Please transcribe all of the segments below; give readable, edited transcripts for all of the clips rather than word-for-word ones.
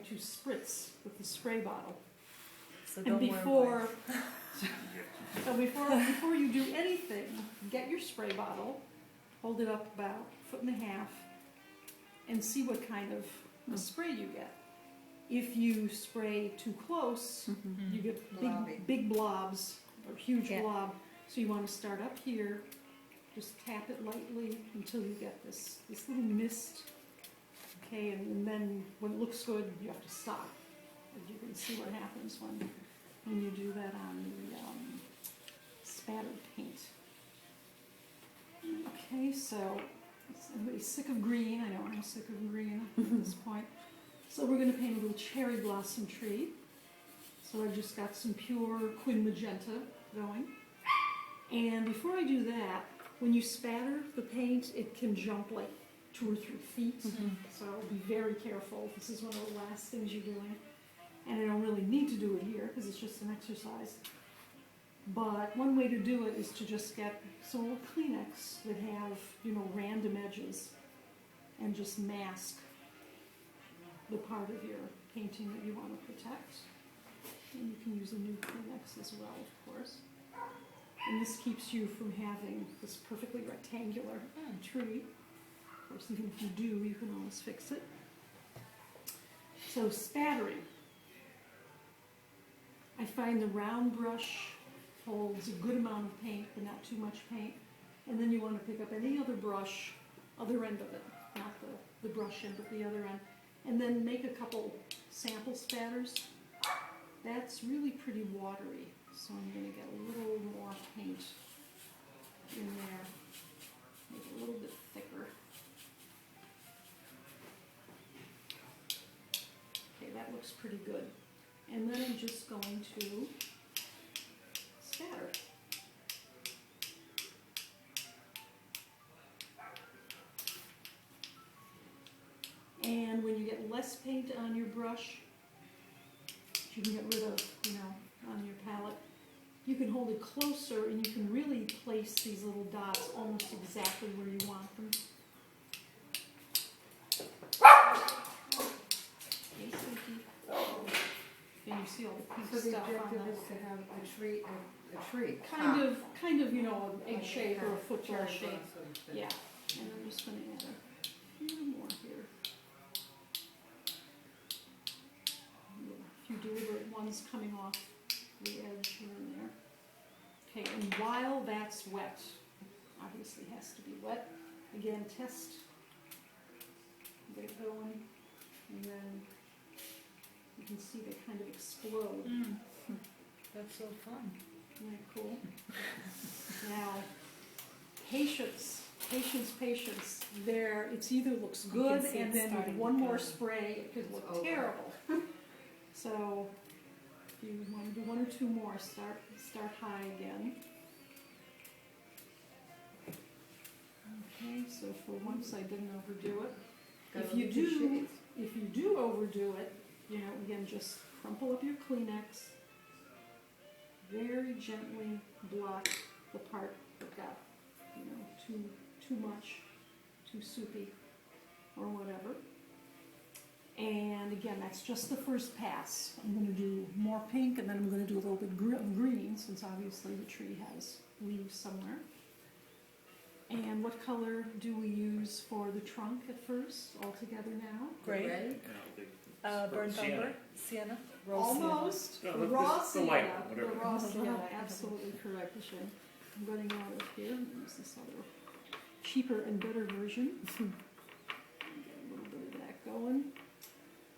to spritz with the spray bottle. So And don't before you do anything, get your spray bottle, hold it up about 1.5 feet, and see what kind of a spray you get. If you spray too close, you get big blobs or huge blob. So you want to start up here, just tap it lightly until you get this little mist. Okay, and then when it looks good, you have to stop. And you can see what happens when you do that on the spattered paint. Okay, so everybody's sick of green. I know I'm sick of green at this point. So we're going to paint a little cherry blossom tree. So I've just got some pure quin magenta going. And before I do that, when you spatter the paint, it can jump like 2 or 3 feet. So be very careful. This is one of the last things you're doing. And I don't really need to do it here because it's just an exercise. But one way to do it is to just get some little Kleenex that have, random edges and just mask the part of your painting that you want to protect. And you can use a new Kleenex as well, of course. And this keeps you from having this perfectly rectangular tree. Of course, even if you do, you can always fix it. So spattering. I find the round brush holds a good amount of paint, but not too much paint. And then you want to pick up any other brush, other end of it, not the brush end, but the other end. And then make a couple sample spatters. That's really pretty watery, so I'm going to get a little more paint in there, make it a little bit thicker. Okay, that looks pretty good. And then I'm just going to spatter. And when you get less paint on your brush, you can get rid of, on your palette, you can hold it closer and you can really place these little dots almost exactly where you want them. Okay, Suki. And you see all the pink So the stuff on objective that. is to have a tree. Kind of, an egg shape or a football Cherry shape. blossoms that- Yeah, and I'm just going to add a few more here. A few deliberate ones coming off the edge here and there. Okay, and while that's wet, obviously has to be wet, again, test, get it going, and then you can see they kind of explode. That's so fun. Isn't that cool? Now, patience. There, it either looks good and then with one more spray it could look terrible. So, if you want to do 1 or 2 more, start high again. Okay, so for once I didn't overdo it. If you do overdo it, again, just crumple up your Kleenex. Very gently block the part that got, too much, too soupy, or whatever. And again, that's just the first pass. I'm going to do more pink, and then I'm going to do a little bit of green, since obviously the tree has leaves somewhere. And what color do we use for the trunk at first, all together now? Gray. Red? Burnt umber. Sienna. Rose Almost. No, The the raw the light sienna. one, The whatever. raw sienna, absolutely correct, Michelle. I'm running out of here. Use this other cheaper and better version. Get a little bit of that going.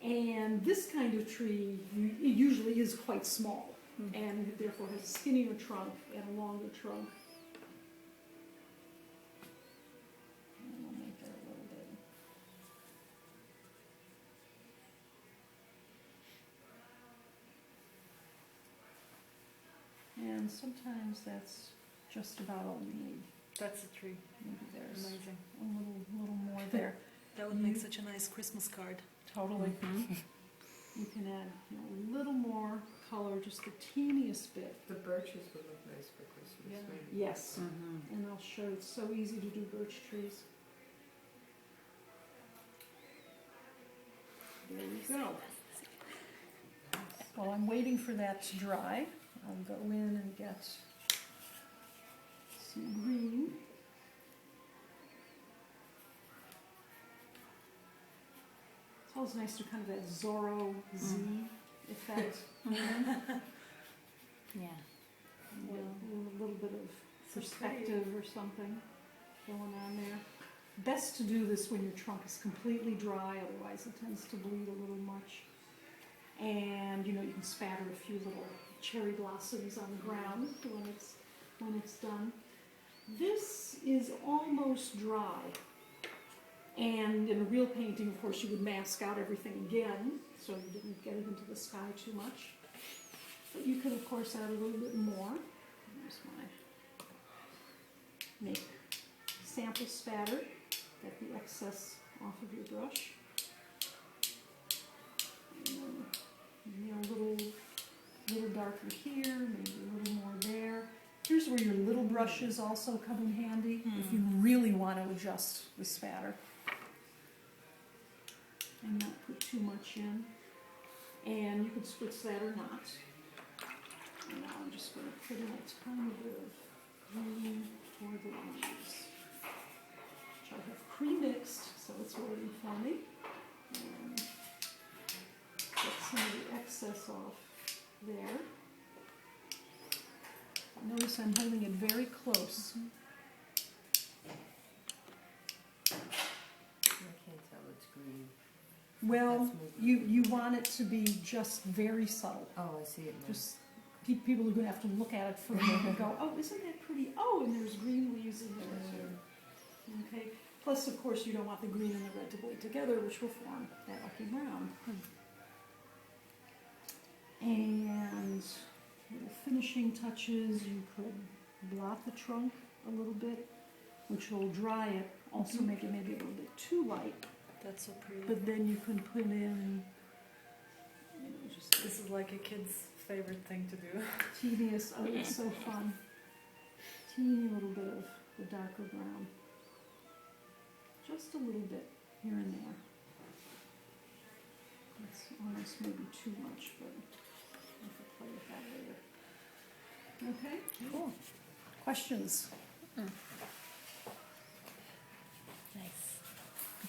And this kind of tree, it usually is quite small, and therefore has a skinnier trunk and a longer trunk. And we'll make that a little bit. And sometimes that's just about all you need. That's a tree. Maybe there's Amazing. a little more there. That would make such a nice Christmas card. Totally. You can add a little more color, just the teeniest bit. The birches would look nice for Christmas, Yeah. maybe. Yes, and I'll show you. It's so easy to do birch trees. There you go. while I'm waiting for that to dry, I'll go in and get some green. It's always nice to kind of that Zorro Z effect. Yeah. Yeah, a little bit of So perspective or something going on there. Best to do this when your trunk is completely dry, otherwise it tends to bleed a little much. And you know, you can spatter a few little cherry blossoms on the ground when it's done. This is almost dry. And in a real painting, of course, you would mask out everything again, so you didn't get it into the sky too much. But you can, of course, add a little bit more. Here's my make sample spatter. Get the excess off of your brush. And then, you know, a little darker here, maybe a little more there. Here's where your little brushes also come in handy if you really want to adjust the spatter. And not put too much in. And you could spritz that or not. And now I'm just going to put in a tiny bit of green for the leaves, which I have pre-mixed, so it's ready for me. And get some of the excess off there. Notice I'm holding it very close. I can't tell it's green. Well, That's moving. you want it to be just very subtle. Oh, I see it now. Just people are going to have to look at it for a minute and go, oh, isn't that pretty? Oh, and there's green leaves in there too. Okay. Plus, of course, you don't want the green and the red to bleed together, which will form that lucky brown. And little finishing touches. You could blot the trunk a little bit, which will dry it. Also, make it maybe a little bit too light. That's so pretty. But then you can put in, you know, just This is like a kid's favorite thing to do. tedious. Oh, it's so fun. Teeny little bit of the darker brown. Just a little bit here and there. It's almost maybe too much, but I can play with that later. Okay? Cool. Questions?